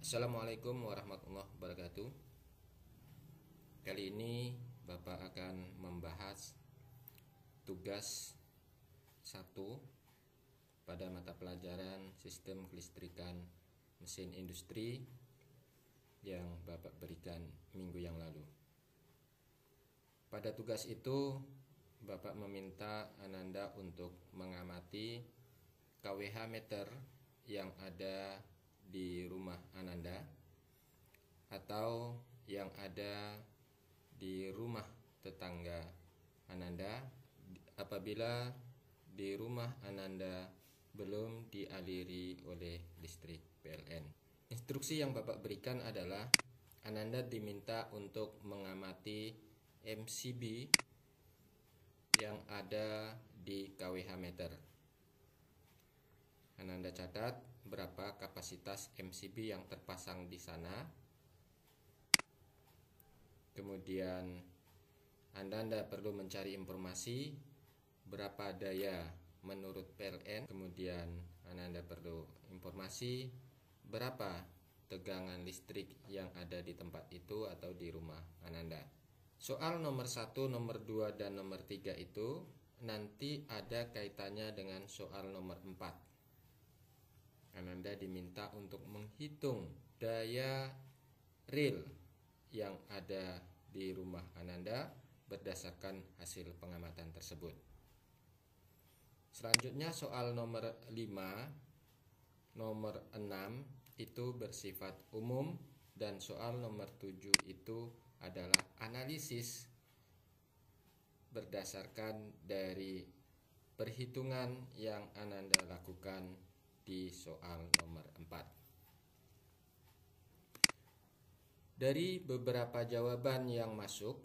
Assalamualaikum warahmatullahi wabarakatuh. Kali ini Bapak akan membahas tugas 1 pada mata pelajaran Sistem Kelistrikan Mesin Industri yang Bapak berikan minggu yang lalu. Pada tugas itu Bapak meminta Ananda untuk mengamati KWH meter yang ada di rumah Ananda atau yang ada di rumah tetangga Ananda apabila di rumah Ananda belum dialiri oleh listrik PLN. Instruksi yang Bapak berikan adalah Ananda diminta untuk mengamati MCB yang ada di KWH meter. Ananda catat berapa kapasitas MCB yang terpasang di sana. Kemudian Ananda perlu mencari informasi berapa daya menurut PLN. Kemudian Ananda perlu informasi berapa tegangan listrik yang ada di tempat itu atau di rumah Ananda. Soal nomor 1, nomor 2, dan nomor 3 itu nanti ada kaitannya dengan soal nomor 4. Ananda diminta untuk menghitung daya real yang ada di rumah Ananda berdasarkan hasil pengamatan tersebut. Selanjutnya soal nomor 5, nomor 6 itu bersifat umum, dan soal nomor 7 itu adalah analisis berdasarkan dari perhitungan yang Ananda lakukan di soal nomor 4. Dari beberapa jawaban yang masuk,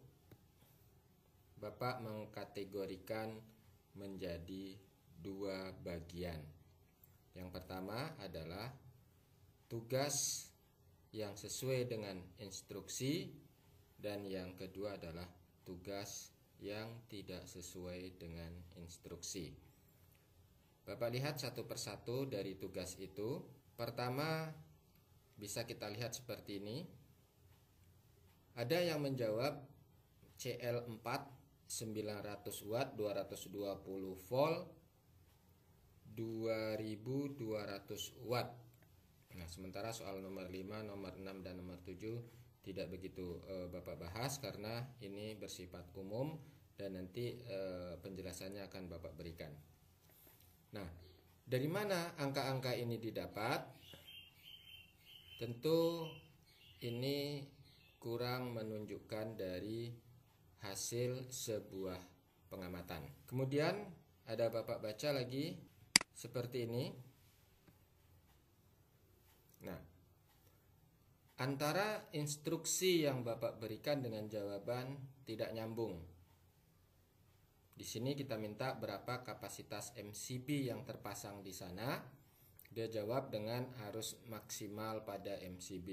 Bapak mengkategorikan menjadi 2 bagian. Yang pertama adalah tugas yang sesuai dengan instruksi, dan yang kedua adalah tugas yang tidak sesuai dengan instruksi. Bapak lihat satu persatu dari tugas itu. Pertama, bisa kita lihat seperti ini. Ada yang menjawab CL4 900 watt 220 volt 2200 watt. Nah, sementara soal nomor 5, nomor 6, dan nomor 7 tidak begitu Bapak bahas karena ini bersifat umum dan nanti penjelasannya akan Bapak berikan. Nah, dari mana angka-angka ini didapat? Tentu ini kurang menunjukkan dari hasil sebuah pengamatan. Kemudian ada Bapak baca lagi seperti ini. Nah, antara instruksi yang Bapak berikan dengan jawaban tidak nyambung. Di sini kita minta berapa kapasitas MCB yang terpasang di sana. Dia jawab dengan arus maksimal pada MCB.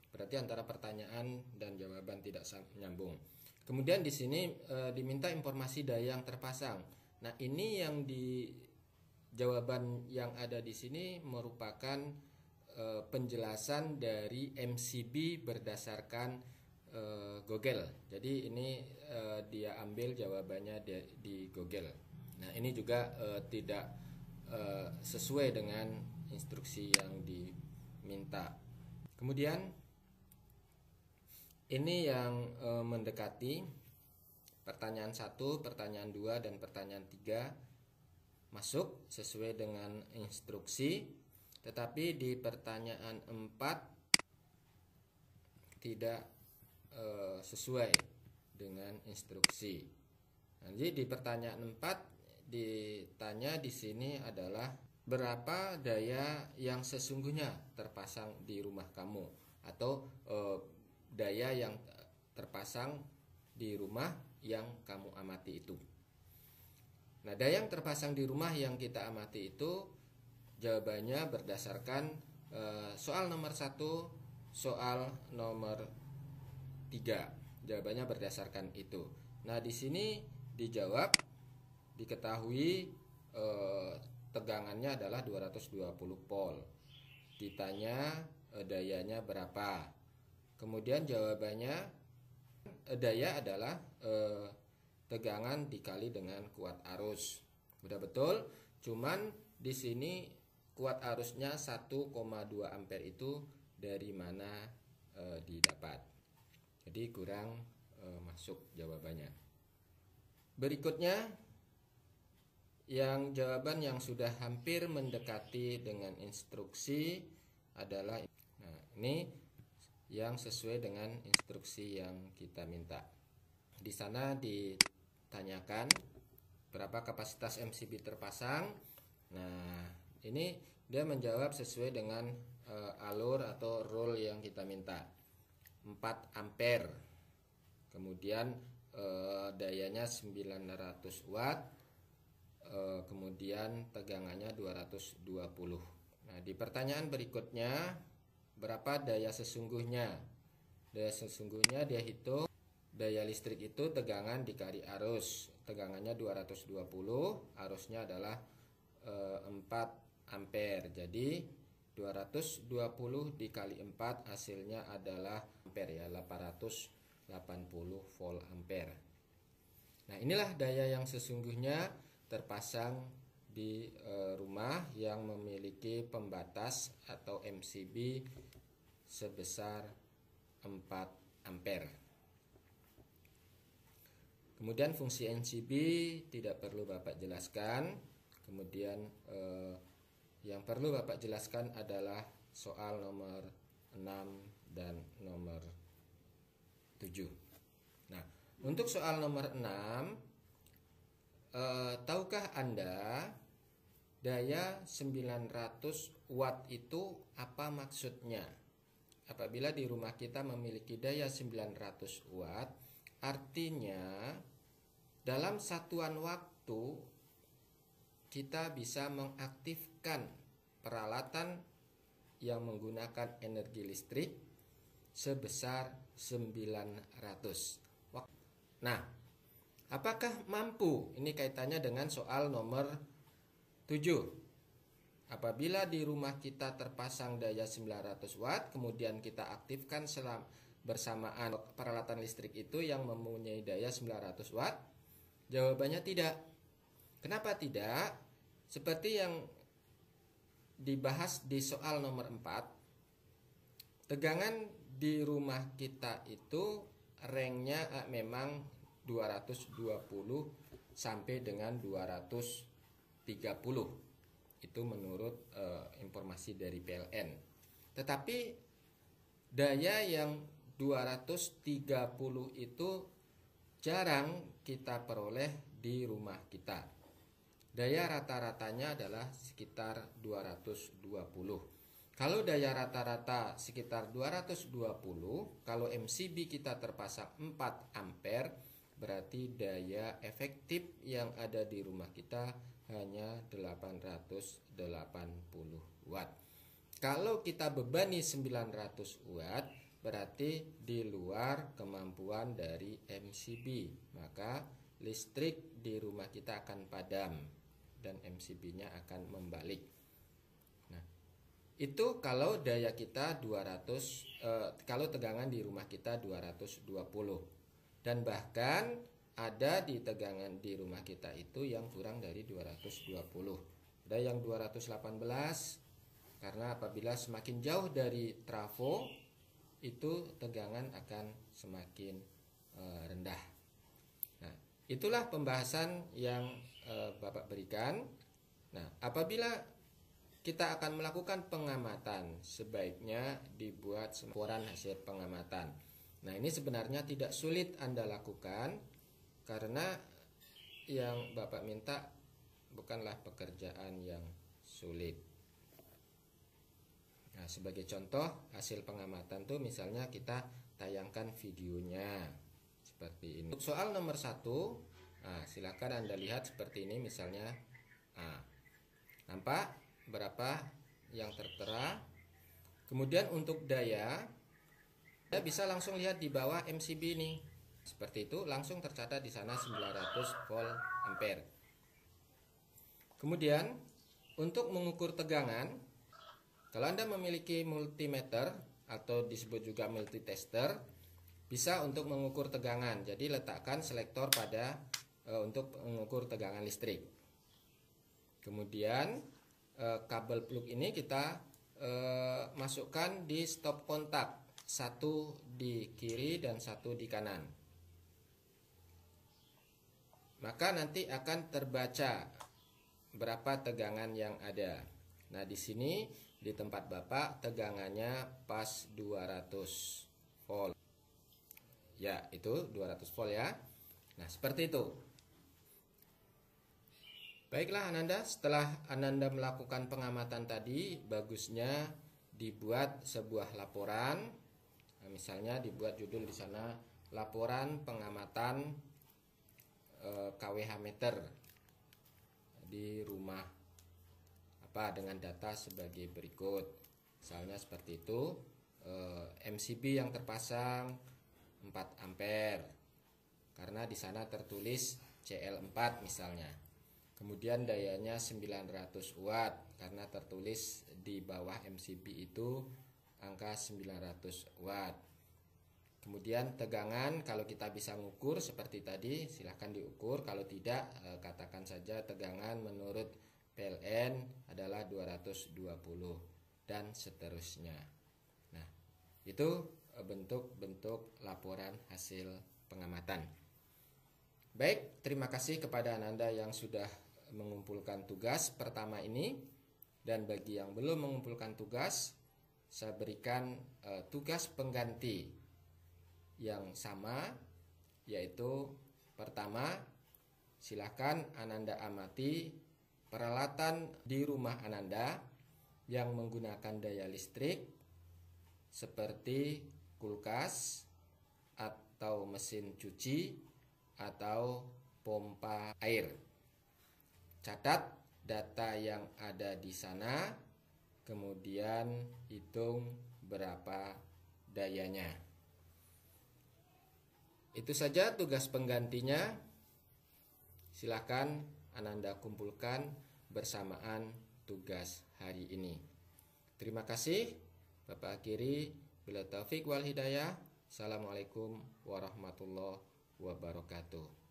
Berarti antara pertanyaan dan jawaban tidak nyambung. Kemudian di sini diminta informasi daya yang terpasang. Nah, ini yang di jawaban yang ada di sini merupakan penjelasan dari MCB berdasarkan Google. Jadi ini dia ambil jawabannya di Google. Nah, ini juga tidak sesuai dengan instruksi yang diminta. Kemudian ini yang mendekati pertanyaan 1, pertanyaan 2, dan pertanyaan 3 masuk sesuai dengan instruksi, tetapi di pertanyaan 4 tidak sesuai dengan instruksi. Jadi di pertanyaan 4 ditanya di sini adalah berapa daya yang sesungguhnya terpasang di rumah kamu, atau daya yang terpasang di rumah yang kamu amati itu. Nah, daya yang terpasang di rumah yang kita amati itu jawabannya berdasarkan soal nomor 1, soal nomor 3. Jawabannya berdasarkan itu. Nah, di sini dijawab, diketahui tegangannya adalah 220 volt. Ditanya dayanya berapa? Kemudian jawabannya daya adalah tegangan dikali dengan kuat arus. Udah betul? Cuman di sini kuat arusnya 1,2 ampere itu dari mana didapat? Jadi kurang masuk jawabannya. Berikutnya jawaban yang sudah hampir mendekati dengan instruksi adalah ini yang sesuai dengan instruksi yang kita minta. Di sana ditanyakan berapa kapasitas MCB terpasang. Nah, ini dia menjawab sesuai dengan alur atau rule yang kita minta. 4 ampere. Kemudian dayanya 900 watt. Kemudian tegangannya 220. Nah, di pertanyaan berikutnya, berapa daya sesungguhnya? Daya sesungguhnya dia hitung daya listrik itu tegangan dikali arus. Tegangannya 220, arusnya adalah 4 ampere. Jadi 220 dikali 4 hasilnya adalah ampere ya, 880 volt ampere. Nah, inilah daya yang sesungguhnya terpasang di rumah yang memiliki pembatas atau MCB sebesar 4 ampere. Kemudian fungsi MCB tidak perlu Bapak jelaskan. Kemudian yang perlu Bapak jelaskan adalah soal nomor 6 dan nomor 7. Nah, untuk soal nomor 6, tahukah Anda daya 900 watt itu apa maksudnya? Apabila di rumah kita memiliki daya 900 watt, artinya dalam satuan waktu kita bisa mengaktifkan peralatan yang menggunakan energi listrik sebesar 900 watt. Nah, apakah mampu? Ini kaitannya dengan soal nomor 7. Apabila di rumah kita terpasang daya 900 watt, kemudian kita aktifkan bersamaan peralatan listrik itu yang mempunyai daya 900 watt? Jawabannya tidak. Kenapa tidak? Seperti yang dibahas di soal nomor 4, tegangan di rumah kita itu rangenya memang 220 sampai dengan 230. Itu menurut informasi dari PLN. Tetapi daya yang 230 itu jarang kita peroleh di rumah kita. Daya rata-ratanya adalah sekitar 220. Kalau daya rata-rata sekitar 220, kalau MCB kita terpasang 4 ampere, berarti daya efektif yang ada di rumah kita hanya 880 watt. Kalau kita bebani 900 watt, berarti di luar kemampuan dari MCB, maka listrik di rumah kita akan padam dan MCB-nya akan membalik. Nah, itu kalau daya kita 200, kalau tegangan di rumah kita 220. Dan bahkan ada di tegangan di rumah kita itu yang kurang dari 220. Ada yang 218, karena apabila semakin jauh dari trafo itu tegangan akan semakin rendah. Nah, itulah pembahasan yang Bapak berikan. Nah, apabila kita akan melakukan pengamatan, sebaiknya dibuat laporan hasil pengamatan. Nah, ini sebenarnya tidak sulit Anda lakukan, karena yang Bapak minta bukanlah pekerjaan yang sulit. Nah, sebagai contoh hasil pengamatan tuh misalnya kita tayangkan videonya seperti ini. Untuk soal nomor 1, silakan Anda lihat seperti ini misalnya. Nampak berapa yang tertera. Kemudian untuk daya, Anda bisa langsung lihat di bawah MCB ini. Seperti itu, langsung tercatat di sana 900 volt ampere. Kemudian untuk mengukur tegangan, Kalau Anda memiliki multimeter atau disebut juga multitester, bisa untuk mengukur tegangan. Jadi letakkan selektor pada untuk mengukur tegangan listrik. Kemudian kabel plug ini kita masukkan di stop kontak, satu di kiri dan satu di kanan. Maka nanti akan terbaca berapa tegangan yang ada. Nah, di sini di tempat Bapak tegangannya pas 200 volt. Ya, itu 200 volt ya. Nah, seperti itu. Baiklah Ananda, setelah Ananda melakukan pengamatan tadi, bagusnya dibuat sebuah laporan. Nah, misalnya dibuat judul di sana, laporan pengamatan KWH meter di rumah dengan data sebagai berikut. Misalnya seperti itu, MCB yang terpasang 4 ampere karena di sana tertulis CL4 misalnya. Kemudian dayanya 900 watt karena tertulis di bawah MCB itu angka 900 watt. Kemudian tegangan, kalau kita bisa mengukur seperti tadi silahkan diukur, kalau tidak katakan saja tegangan menurut PLN adalah 220 dan seterusnya. Nah, itu bentuk-bentuk laporan hasil pengamatan. Baik, terima kasih kepada Ananda yang sudah mengumpulkan tugas pertama ini. Dan bagi yang belum mengumpulkan tugas, saya berikan tugas pengganti yang sama, yaitu pertama, silakan Ananda amati peralatan di rumah Ananda yang menggunakan daya listrik seperti kulkas atau mesin cuci atau pompa air. Catat data yang ada di sana, kemudian hitung berapa dayanya. Itu saja tugas penggantinya. Silakan Ananda kumpulkan bersamaan tugas hari ini. Terima kasih. Bapak akhiri, bila taufik wal hidayah. Assalamualaikum warahmatullahi wabarakatuh.